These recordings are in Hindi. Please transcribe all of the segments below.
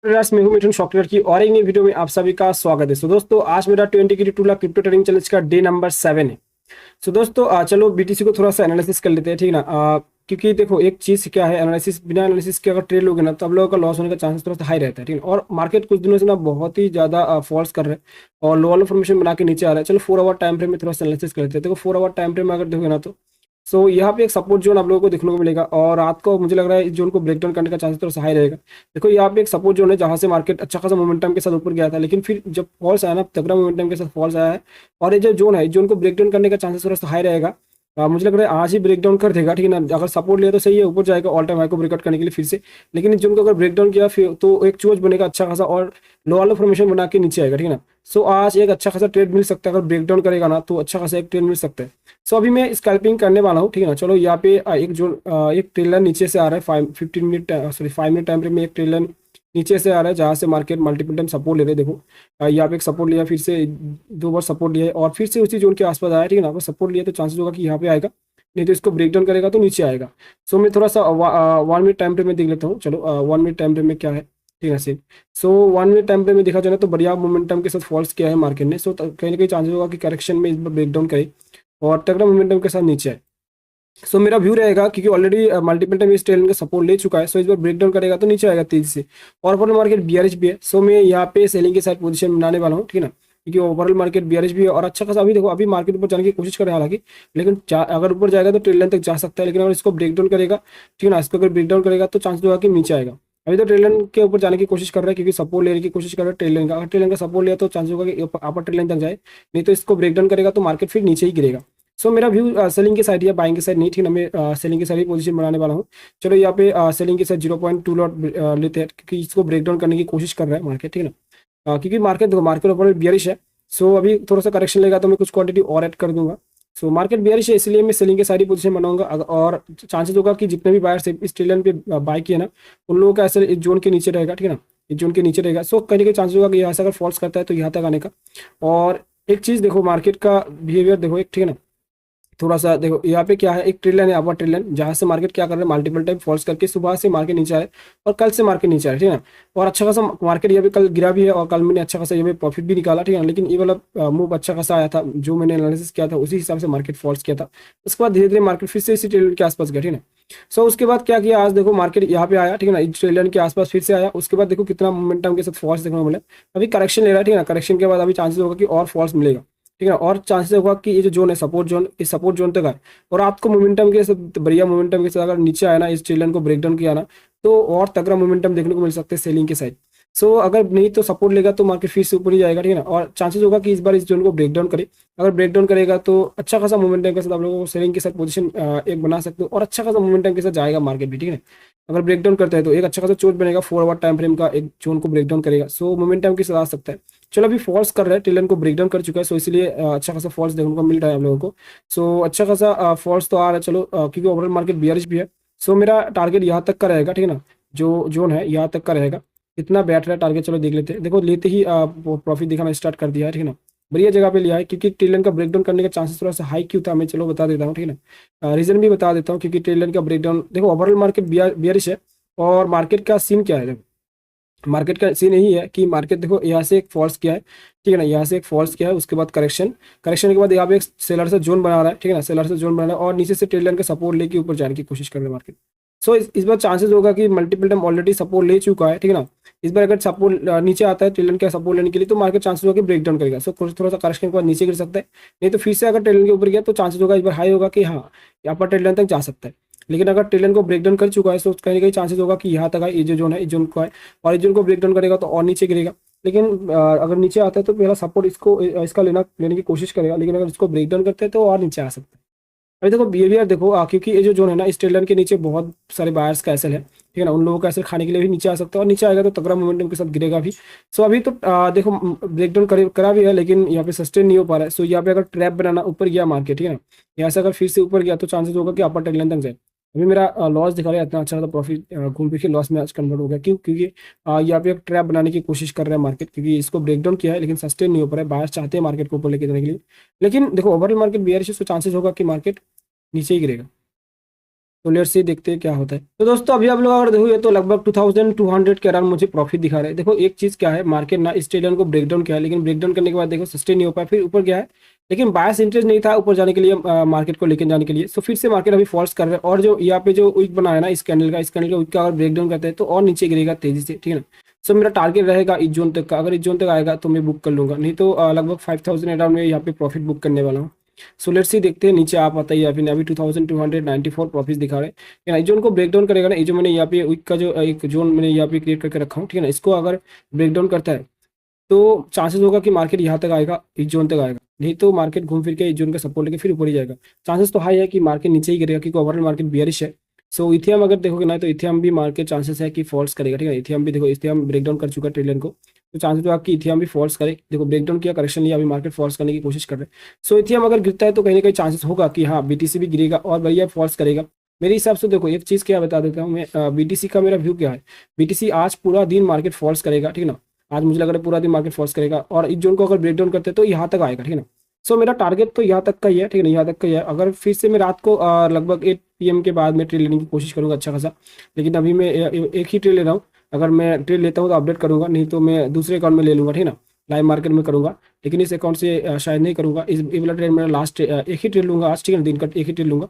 मैं हूं मिथुन सॉफ्टवेयर की और एक नई वीडियो में आप सभी का स्वागत है। दोस्तों आज मेरा 20 की 2 लाख क्रिप्टो ट्रेडिंग चैलेंज का डे नंबर 7 है। दोस्तों चलो बीटीसी को थोड़ा सा एनालिसिस कर लेते हैं, ठीक है ना। क्योंकि देखो एक चीज क्या है, एनालिसिस बिना एनालिसिस के अगर ट्रेड लोगे ना तो आप लोगों का लॉस होने का चांसेस थोड़ा सा हाई रहता है, ठीक है। और मार्केट कुछ दिनों से ना बहुत ही ज्यादा फॉल्स कर रहे हैं और लो वाला फॉर्मेशन बना के नीचे आ रहा है। चलो 4 आवर टाइम फ्रेम में थोड़ा सा एनालिसिस कर लेते हैं। देखो 4 आवर टाइम फ्रेम में अगर देखोगे ना तो यहाँ पे एक सपोर्ट जोन आप लोगों को देखने को मिलेगा और रात को मुझे लग रहा है इस जोन को ब्रेक डाउन करने का चांस थोड़ा सा हाई रहेगा। देखो यहाँ पे एक सपोर्ट जोन है जहां से मार्केट अच्छा खासा मोमेंटम के साथ ऊपर गया था, लेकिन फिर जब फॉल्स आया ना तगड़ा मोमेंटम के साथ फॉल्स आया है। और ये जो जोन है इस जोन को ब्रेक डाउन करने का चांसेस थोड़ा सा हाई रहेगा। मुझे लग रहा है आज ही ब्रेक डाउन कर देगा, ठीक है ना। अगर सपोर्ट लिया तो सही है, ऊपर जाएगा ऑल टाइम हाई को ब्रेकआउट करने के लिए फिर से। लेकिन इस जोन को अगर ब्रेक डाउन किया फिर तो एक चोच बनेगा अच्छा खासा और लो वाला फॉर्मेशन बना के नीचे आएगा, ठीक है ना। आज एक अच्छा खासा ट्रेड मिल सकता है, अगर ब्रेक डाउन करेगा ना तो अच्छा खासा एक ट्रेड मिल सकता है। अभी मैं स्कैल्पिंग करने वाला हूँ, ठीक है ना। चलो यहाँ पे एक ट्रेलर नीचे से आ रहा है 5 15 minute sorry 5 minute time frame में एक ट्रेलर नीचे से आ रहा है जहाँ से मार्केट मल्टीपल टाइम सपोर्ट ले रहे हैं। देखो यहाँ पे एक सपोर्ट लिया, फिर से 2 बार सपोर्ट लिया है और फिर से उसी जोन के आसपास आया, ठीक है ना। अगर सपोर्ट लिया तो चांसेस होगा कि यहाँ पे आएगा, नहीं तो इसको ब्रेक डाउन करेगा तो नीचे आएगा। मैं थोड़ा सा 1 मिनट टाइम फ्रेम में देख लेता हूँ। चलो 1 मिनट टाइम फ्रेम में क्या है, ठीक है सर। 1 मिनट टाइम फ्रेम में देखा जाए ना तो बढ़िया मोमेंटम के साथ फॉल्स किया है मार्केट ने। कहीं ना कहीं चांसेस होगा कि करेक्शन में इस बार ब्रेक डाउन करे और तगड़ा मोमेंटम के साथ नीचे आए। मेरा व्यू रहेगा क्योंकि ऑलरेडी मल्टीपल टाइम इस ट्रेंड का सपोर्ट ले चुका है। इस बार ब्रेक डाउन करेगा तो नीचे आएगा तेजी से। और ओवरऑल मार्केट बीआरएच भी है। मैं यहाँ पे सेलिंग के साथ पोजीशन बनाने वाला हूँ, ठीक है ना। क्योंकि ओवरऑल मार्केट बीआरएच भी है और अच्छा खासा अभी देखो अभी मार्केट ऊपर जाने की कोशिश कर रहा है हालांकि, लेकिन अगर ऊपर जाएगा तो ट्रेड लाइन तक जा सकता है। लेकिन अगर इसको ब्रेक डाउन करेगा, ठीक है ना, इसको अगर ब्रेक डाउन करेगा तो चांस होगा कि नीचे आएगा। अभी तो ट्रेड लाइन के ऊपर जाने की कोशिश कर रहा है क्योंकि सपोर्ट लेने की कोशिश कर रहा है ट्रेड लाइन का। अगर ट्रेड लाइन का सपोर्ट लिया तो चांस होगा कि अपर ट्रेड लाइन तक जाए, नहीं तो इसको ब्रेक डाउन करेगा तो मार्केट फिर नीचे ही गिरेगा। मेरा व्यू सेलिंग की साइड या बाइंग की साइड नहीं, ठीक है ना। मैं सेलिंग की साइड ही पोजीशन बनाने वाला हूँ। चलो यहाँ पे सेलिंग की साइड 0.2 लॉट लेते हैं क्योंकि इसको ब्रेक डाउन करने की कोशिश कर रहा है मार्केट, ठीक है ना। क्योंकि मार्केट देखो मार्केट ओवरऑल बियरिश है। अभी थोड़ा सा करेक्शन लेगा तो मैं कुछ क्वांटिटी और ऐड कर दूंगा। मार्केट बियरिश है इसलिए मैं सेलिंग की साइड ही पोजीशन बनाऊंगा। और चांसेस होगा कि जितने भी बायर्स इस ट्रेलियन पे बाय किए ना उन लोगों का ऐसे इस जोन के नीचे रहेगा, ठीक है ना। इस जोन के नीचे रहेगा। कहीं ना कहीं चांसेस होगा कि यहाँ से अगर फॉल्स करता है तो यहाँ तक आने का। और एक चीज देखो मार्केट का बिहेवियर देखो एक, ठीक है ना। थोड़ा सा देखो यहाँ पे क्या है, एक ट्रिलियन है अपर ट्रिलियन जहां से मार्केट क्या कर रहा है मल्टीपल टाइम फॉल्स करके सुबह से मार्केट नीचे आए और कल से मार्केट नीचे आए, ठीक है ना। और अच्छा खासा मार्केट यहाँ पे कल गिरा भी है और कल मैंने अच्छा खासा यहाँ पे प्रॉफिट भी निकाला, ठीक है ना। लेकिन ये वाला मूव अच्छा खासा आया था जो मैंने एनालिसिस किया था उसी हिसाब से मार्केट फॉल्स किया था। उसके बाद धीरे धीरे मार्केट फिर से इसी ट्रिलियन के आसपास गया, ठीक है ना। उसके बाद क्या किया, आज देखो मार्केट यहाँ पे आया, ठीक है ना, इस ट्रिलियन के आसपास फिर से आया। उसके बाद देखो कितना मोमेंटम के साथ फॉल्स देखने को मिला। अभी करेक्शन ले रहा है, ठीक है ना। करेक्शन के बाद अभी चांसेस होगा कि और फॉल्स मिलेगा, ठीक है ना। और चांसेस होगा कि ये जो जोन है सपोर्ट जोन, इस सपोर्ट जोन तक आए और आपको मोमेंटम के साथ बढ़िया मोमेंटम के साथ अगर नीचे आया ना इस ट्रेलन को ब्रेक डाउन किया ना तो और तगड़ा मोमेंटम देखने को मिल सकते हैं सेलिंग के साइड। अगर नहीं तो सपोर्ट लेगा तो मार्केट फिर से ऊपर ही जाएगा, ठीक है ना। और चांसेस होगा कि इस बार इस जोन को ब्रेक डाउन करे। अगर ब्रेक डाउन करेगा तो अच्छा खासा मोमेंटम के साथ आप लोगों को सेलिंग के साथ पोजीशन एक बना सकते हो और अच्छा खासा मोमेंटम के साथ जाएगा मार्केट भी, ठीक है। अगर ब्रेक डाउन करता है तो एक अच्छा खासा चोट बनेगा 4 आवर टाइम फ्रेम का, एक जोन को ब्रेक डाउन करेगा। मोमेंटम के साथ आ सकता है। चलो अभी फॉल्स कर रहा है टेलन को ब्रेक डाउन कर चुका है, इसलिए अच्छा खासा फॉल्स देखने को मिल रहा है हम लोगों को। अच्छा खासा फॉल्स तो आ रहा है। चलो क्योंकि ओवरऑल मार्केट बियरिश भी है। मेरा टारगेट यहाँ तक का रहेगा, ठीक है ना। जो जोन है यहाँ तक का रहेगा। कितना बैठ रहा है टारगेट चलो देख लेते हैं। देखो लेते ही प्रॉफिट दिखाना स्टार्ट कर दिया है, ठीक है ना। बढ़िया जगह पे लिया है क्योंकि ट्रेलन का ब्रेकडाउन करने का चांसेस थोड़ा सा हाई क्यों था मैं चलो बता देता हूँ, ठीक है ना। रीजन भी बता देता हूँ क्योंकि ट्रेलन का ब्रेकडाउन देखो ओवरऑल मार्केट बियरिश है। और मार्केट का सीन क्या है, देखो मार्केट का सीन यही है कि मार्केट देखो यहाँ से एक फॉल्स किया है, ठीक है ना। यहाँ से एक फॉल्स किया है, उसके बाद करेक्शन, करेक्शन के बाद यहाँ पे एक सेलर से जोन बना रहा है, ठीक है ना। सेलर से जोन बना रहा है और नीचे से ट्रेड लाइन का सपोर्ट लेके ऊपर जाने की कोशिश कर रहा है मार्केट। इस बार चांसेस होगा कि मल्टीपल टाइम ऑलरेडी सपोर्ट ले चुका है, ठीक है ना। इस बार अगर सपोर्ट नीचे आता है ट्रेड लाइन का सपोर्ट लेने के लिए तो मार्केट चांसेस होगा कि ब्रेक डाउन करेगा। थोड़ा सा करेक्शन के बाद नीचे गिर सकता है, नहीं तो फिर से अगर ट्रेड लाइन के ऊपर गया तो चांसेस होगा इस बार हाई होगा कि हाँ यहाँ पर ट्रेड लाइन तक जा सकता है। लेकिन अगर ट्रेलन को ब्रेक डाउन कर चुका है तो कहीं ना कहीं चांसेस होगा कि यहाँ तक आए, ये जो जोन है इस जोन को आए और इस जोन को ब्रेक डाउन करेगा तो और नीचे गिरेगा। लेकिन अगर नीचे आता है तो पहला सपोर्ट इसका लेने की कोशिश करेगा, लेकिन अगर इसको ब्रेक डाउन करते हैं तो और नीचे आ सकता है। अभी देखो बिहेवियर देखो क्योंकि ये जो जोन है ना इस ट्रेलर के नीचे बहुत सारे बायर्स का एसल है, ठीक है ना। उन लोगों का एसल खाने के लिए भी नीचे आ सकता है और नीचे आएगा तो तगड़ा मोमेंटम के साथ गिरेगा भी। अभी तो देखो ब्रेक डाउन करा भी है लेकिन यहाँ पे सस्टेन नहीं हो पा रहा है। यहाँ पे अगर ट्रैप बनाना ऊपर गया मार्केट, ठीक है ना, यहाँ से अगर फिर से ऊपर गया तो चांसेस होगा कि अपर ट्रेड तक जाए। अभी मेरा लॉस दिखा रहा है इतना अच्छा था प्रॉफिट घूम फिर के लॉस में आज कन्वर्ट हो गया। क्यों? क्योंकि यहाँ पे एक ट्रैप बनाने की कोशिश कर रहा है मार्केट क्योंकि इसको ब्रेक डाउन किया है लेकिन सस्टेन नहीं हो पा रहा है। बायर्स चाहते हैं मार्केट को ऊपर लेके जाने के लिए, लेकिन देखो ओवरऑल मार्केट बेयरिश है तो चांसेस होगा कि मार्केट नीचे ही गिरेगा। तो लेट्स सी देखते हैं क्या होता है। तो दोस्तों अभी आप लोग अगर देखोगे तो लगभग 2200 के अराउंड मुझे प्रॉफिट दिखा रहे हैं। देखो एक चीज क्या है, मार्केट ना इस ट्रेड लाइन को ब्रेक डाउन किया है, लेकिन ब्रेक डाउन करने के बाद देखो सस्टेन नहीं हो पाया, फिर ऊपर गया है, लेकिन बायस इंटरेस्ट नहीं था ऊपर जाने के लिए, मार्केट को लेकर जाने के लिए। सो फिर से मार्केट अभी फॉल्स कर रहा है, और जो यहाँ पे जो वीक बना है ना इस कैंडल का वीक का अगर ब्रेक डाउन करते हैं तो और नीचे गिरेगा तेजी से, ठीक है ना। सो मेरा टारगेट रहेगा इस जोन तक का, अगर इस जोन तक आएगा तो मैं बुक कर लूंगा, नहीं तो लगभग 5000 अराउंड में यहाँ पे प्रॉफिट बुक करने वाला हूँ। सो लेट्स सी देखते हैं नीचे आ पाता है या फिर नहीं। अभी 2294 प्रॉफिट दिखा रहे हैं। इस जोन को ब्रेक डाउन करेगा ना, ये जो मैंने यहाँ पे वीक का जो एक जोन मैंने यहाँ पे क्रिएट करके रखा हूँ, ठीक है ना, इसको अगर ब्रेक डाउन करता है तो चांसेस होगा कि मार्केट यहाँ तक आएगा, इस जोन तक आएगा, नहीं तो मार्केट घूम फिर के इस जोन का सपोर्ट लेके फिर ऊपर ही जाएगा। चांसेस तो हाई है कि मार्केट नीचे ही गिरेगा, क्योंकि ओवरऑल मार्केट बियरिश है। सो इथियम अगर देखोगे ना तो इथियम भी मार्केट चांसेस है कि फॉल्स करेगा, ठीक है। इथियम भी देखो, इथियम ब्रेकडाउन कर चुका है ट्रेड लाइन को, तो चांसेस तो आपकी इथियम भी फॉल्स करे। देखो ब्रेकडाउन किया, करेक्शन लिया, अभी मार्केट फॉल्स करने की कोशिश कर रहे हैं। सो इथियम अगर गिरता है तो कहीं ना कहीं चांसेस होगा कि हाँ बीटीसी भी गिरेगा और बढ़िया फॉल्स करेगा। मेरे हिसाब से देखो एक चीज क्या बता देता हूँ मैं, बीटीसी का मेरा व्यू क्या है। बीटीसी आज पूरा दिन मार्केट फॉल्स करेगा, ठीक है ना, आज मुझे लग रहा है पूरा दिन मार्केट फॉल्स करेगा, और इस जोन को अगर ब्रेक डाउन करते हैं तो यहाँ तक आएगा, ठीक है ना। सो मेरा टारगेट तो यहाँ तक का ही है, ठीक है ना, यहाँ तक का ही है। अगर फिर से मैं रात को लगभग 8 PM के बाद में ट्रेड लेने की कोशिश करूंगा अच्छा खासा, लेकिन अभी मैं एक ही ट्रेड ले रहा हूँ। अगर मैं ट्रेड लेता हूँ तो अपडेट करूंगा, नहीं तो मैं दूसरे अकाउंट में ले लूंगा, ठीक है ना, लाइव मार्केट में करूंगा। लेकिन इस अकाउंट से शायद नहीं करूंगा, इस ये वाला ट्रेड मेरा लास्ट एक ही ट्रेड लूंगा आज, ठीक है ना, दिन का एक ही ट्रेड लूंगा,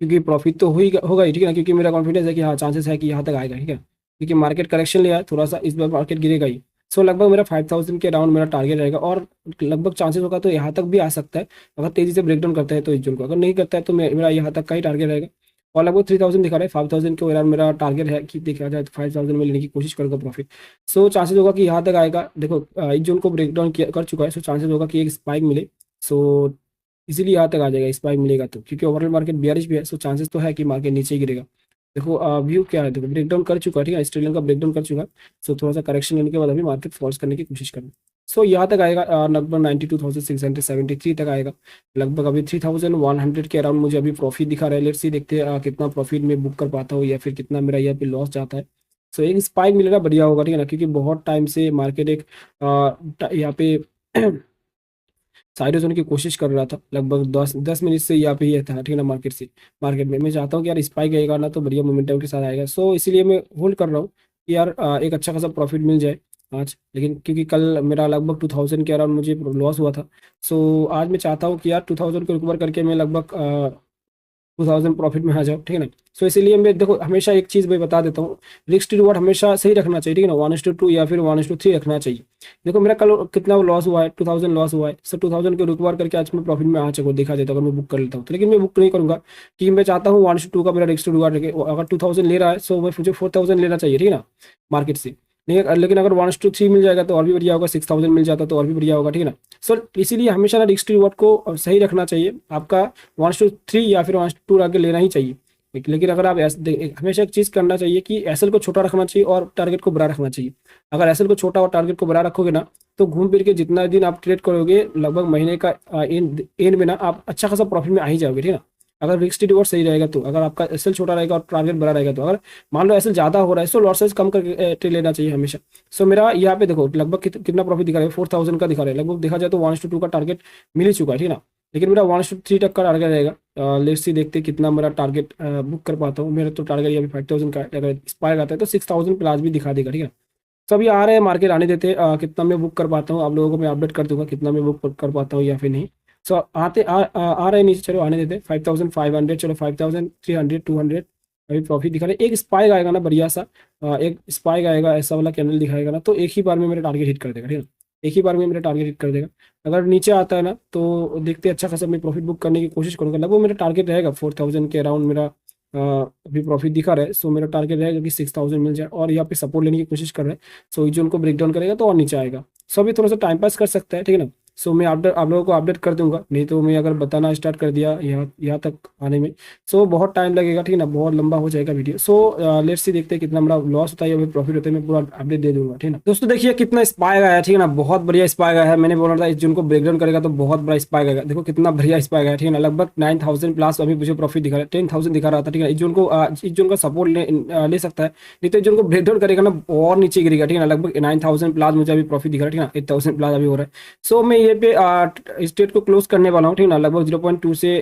क्योंकि प्रॉफिट तो होगा ही, ठीक है ना, क्योंकि मेरा कॉन्फिडेंस है कि हाँ चांसेस है कि यहाँ तक आएगा, ठीक है, क्योंकि मार्केट करेक्शन लिया है थोड़ा सा, इस बार मार्केट गिरेगा ही। सो लगभग मेरा 5000 के अराउंड मेरा टारगेट रहेगा, और लगभग चांसेस होगा तो यहाँ तक भी आ सकता है अगर तेजी से ब्रेकडाउन करता है तो इस जोन को, अगर नहीं करता है तो मेरा यहाँ तक का ही टारगेट रहेगा। और लगभग 3000 दिखा रहा है, 5000 के अराउंड मेरा टारगेट है कि देखा जाए तो 5000 में लेने की कोशिश करूंगा प्रॉफिट। सो चांसेस होगा कि यहाँ तक आएगा। देखो इस जोन को ब्रेकडाउन कर चुका है, सो चांसेस होगा कि एक स्पाइक मिले। सो इजीली यहाँ तक आ जाएगा, स्पाइक मिलेगा तो, क्योंकि ओवरऑल मार्केट बियरिश भी है, सो चांसेस तो है कि मार्केट नीचे ही गिरेगा। देखो व्यू क्या है, देखो ब्रेकडाउन कर चुका है, ठीक है, स्टेलियन का ब्रेकडाउन कर चुका है। सो थोड़ा सा करेक्शन लेने के बाद अभी मार्केट फॉल्स करने की कोशिश करना। सो यहाँ तक आएगा, लगभग 92,673 तक आएगा। लगभग अभी 3100 के अराउंड मुझे अभी प्रॉफिट दिखा रहा है। लेट्स सी देखते हैं कितना प्रॉफिट में बुक कर पाता हूँ या फिर कितना मेरा यहाँ पे लॉस जाता है। सो एक स्पाइक मिलेगा बढ़िया होगा, ठीक है ना, क्योंकि बहुत टाइम से मार्केट एक यहाँ पे साइड होने की कोशिश कर रहा था, लगभग 10 मिनट से यहाँ पे ही था, ठीक है ना, मार्केट में मैं चाहता हूँ कि यार स्पाइक आएगा ना तो बढ़िया मोमेंटम के साथ आएगा। सो इसीलिए मैं होल्ड कर रहा हूँ कि यार एक अच्छा खासा प्रॉफिट मिल जाए आज, लेकिन क्योंकि कल मेरा लगभग 2000 के अराउंड मुझे लॉस हुआ था। सो आज मैं चाहता हूँ कि यार 2000 को रिकवर करके मैं लगभग 2000 प्रॉफिट में आ जाओ, ठीक है ना। सो इसीलिए मैं देखो हमेशा एक चीज़ मैं बता देता हूँ, रिस्क टू रिवॉर्ड हमेशा सही रखना चाहिए, ठीक है ना, 1:2 या फिर 1:3 रखना चाहिए। देखो मेरा कल कितना लॉस हुआ है, 2000 लॉस हुआ है। सो 2000 को रिकवर करके आज मैं प्रॉफिट में आ चुका देखा जाए तो, अगर मैं बुक कर लेता हूँ तो, लेकिन मैं बुक नहीं करूंगा क्योंकि मैं चाहता हूँ 1:2 का मेरा रिस्क टू रिवॉर्ड रखे। अगर 2000 ले रहा है सो मुझे 4000 लेना चाहिए, ठीक है ना, मार्केट से। लेकिन अगर 1:3 मिल जाएगा तो और भी बढ़िया होगा, 6000 मिल जाता तो और भी बढ़िया होगा, ठीक है ना। सो इसीलिए हमेशा ना रिस्क रिवॉर्ड को सही रखना चाहिए आपका, 1:3 या फिर 1:2 आगे लेना ही चाहिए। लेकिन अगर आप हमेशा एक चीज करना चाहिए कि एसएल को छोटा रखना चाहिए और टारगेट को बड़ा रखना चाहिए। अगर एसएल को छोटा और टारगेट को बड़ा रखोगे ना तो घूम फिर के जितना दिन आप ट्रेड करोगे लगभग महीने का एंड में ना आप अच्छा खासा प्रॉफिट में आ ही जाओगे, ठीक है ना। अगर रिस्क रिवॉर्ड सही रहेगा तो, अगर आपका एसएल छोटा रहेगा और टारगेट बड़ा रहेगा तो, अगर मान लो एसएल ज्यादा हो रहा है तो लॉट साइज कम करके ट्रेड लेना चाहिए हमेशा। सो मेरा यहाँ पे देखो लगभग कितना प्रॉफिट दिखा रहा है, 4000 का दिखा रहा है। लगभग देखा जाए तो 1:2 का टारगेट मिल ही चुका है, ठीक है ना, लेकिन मेरा 1:3 तक का टारगेट रहेगा। लेट्स सी देखते हैं कितना मेरा टारगेट बुक कर पाता हूँ। मेरा तो टारगेट ये अभी 5000 का, अगर एक्सपायर आता है तो 6000 प्लस भी दिखा देगा, ठीक है। सब ये आ रहे हैं मार्केट आने देते हैं, कितना मैं बुक कर पाता हूँ आप लोगों को मैं अपडेट कर दूंगा कितना मैं बुक कर पाता हूँ या फिर नहीं। सो आ रहे हैं नीचे, चलो आने देते हैं 5500, चलो 5300, 200 अभी प्रॉफिट दिखा रहे हैं। एक स्पाइक आएगा ना बढ़िया सा, एक स्पाइक आएगा ऐसा वाला कैंडल दिखाएगा ना तो एक ही बार में मेरा टारगेट हिट कर देगा, ठीक है, एक ही बार में मेरा टारगेट हिट कर देगा। अगर नीचे आता है ना तो देखते अच्छा खासा मैं प्रॉफिट बुक करने की कोशिश करूंगा। लगभग मेरा टारगेट रहेगा 4000 के अराउंड मेरा अभी प्रॉफिट दिखा रहा है। सो मेरा टारगेट रहेगा कि 6000 मिल जाए, और यहाँ पे सपोर्ट लेने की कोशिश कर रहा है। सो इस जोन को ब्रेक डाउन करेगा तो और नीचे आएगा। सो अभी थोड़ा सा टाइम पास कर सकता है, ठीक है ना। सो मैं आप लोगों को अपडेट कर दूंगा, नहीं तो मैं अगर बताना स्टार्ट कर दिया यहाँ तक आने में सो बहुत टाइम लगेगा, ठीक है ना, बहुत लंबा हो जाएगा वीडियो। सो लेट्स सी देखते हैं कितना बड़ा लॉस होता है या प्रॉफिट होता है, मैं पूरा अपडेट दे दूंगा, ठीक है ना। दोस्तों देखिए कितना स्पाइक आया, ठीक है ना, बहुत बढ़िया स्पाइक आया है। मैंने बोला था इस जोन को ब्रेक डाउन करेगा तो बहुत बड़ा स्पाइक आएगा। देखो कितना बढ़िया स्पाइक आया, ठीक है ना, लगभग 9000 प्लस अभी मुझे प्रॉफिट दिखा रहा है, 10000 दिखा रहा था, ठीक है। इस जोन का सपोर्ट ले सकता है, नहीं तो इस जोन को ब्रेक डाउन करेगा ना और नीचे गिरेगा, ठीक है ना। लगभग 9000 प्लस मुझे अभी प्रॉफिट दिखा रहा है, ठीक है ना, 8000 प्लस अभी हो रहा है। सो मैं ये पे इस ट्रेड को क्लोज करने वाला हूँ, ठीक है ना। लगभग 0.2 से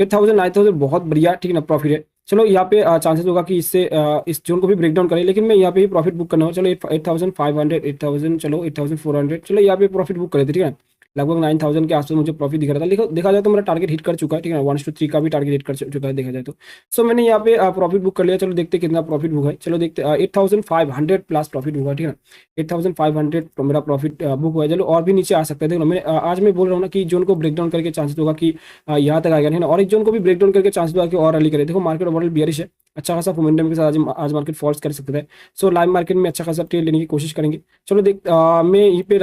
8,000 बहुत बढ़िया, ठीक है ना, प्रॉफिट है। चलो यहाँ पे चांसेस होगा कि इससे इस जोन को भी ब्रेक डाउन करें, लेकिन मैं यहाँ पे ही प्रॉफिट बुक करना हो। चलो 8,500, 8,000, चलो 8,400, चलो यहाँ पे प्रॉफिट बुक करे थे, ठीक है। लगभग 9,000 के आसपास मुझे प्रॉफिट दिख रहा था। देखा जाए तो मेरा टारगेट हिट कर चुका है, ठीक है ना। 1:3 का भी टारगेट हिट कर चुका है देखा जाए तो। सो मैंने यहाँ पे प्रॉफिट बुक कर लिया। चलो देखते कितना प्रॉफिट बुक है। चलो देखते 8,500 प्लस प्रॉफिट हुआ, ठीक है ना। 8,500 मेरा प्रॉफिट बुक हुआ है। चलो और भी नीचे आ सकता है, देखो मैं आज मैं बोल रहा हूँ ना कि जोन को ब्रेक डाउन करके चांसेस होगा कि यहाँ तक आएगा, है ना। और एक जोन को भी ब्रेक डाउन करके चांसेस होगा कि और रैली करे। देखो मार्केट ओवरऑल बियरिश है, अच्छा खासा मोमेंटम के साथ आज मार्केट फॉल्स कर सकता है। सो लाइव मार्केट में अच्छा खासा ट्रेड लेने की कोशिश करेंगे। चलो देख मैं यहीं पे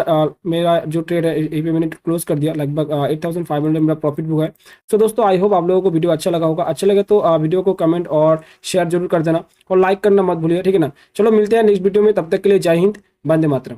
मेरा जो ट्रेड है यहीं पे मैंने क्लोज कर दिया। लगभग 8,500 मेरा प्रॉफिट हुआ है। सो दोस्तों आई होप आप लोगों को वीडियो अच्छा लगा होगा। अच्छा लगे तो वीडियो को कमेंट और शेयर जरूर कर देना और लाइक करना मत भूलिए, ठीक है ना। चलो मिलते हैं नेक्स्ट वीडियो में, तब तक के लिए जय हिंद, वंदे मातरम।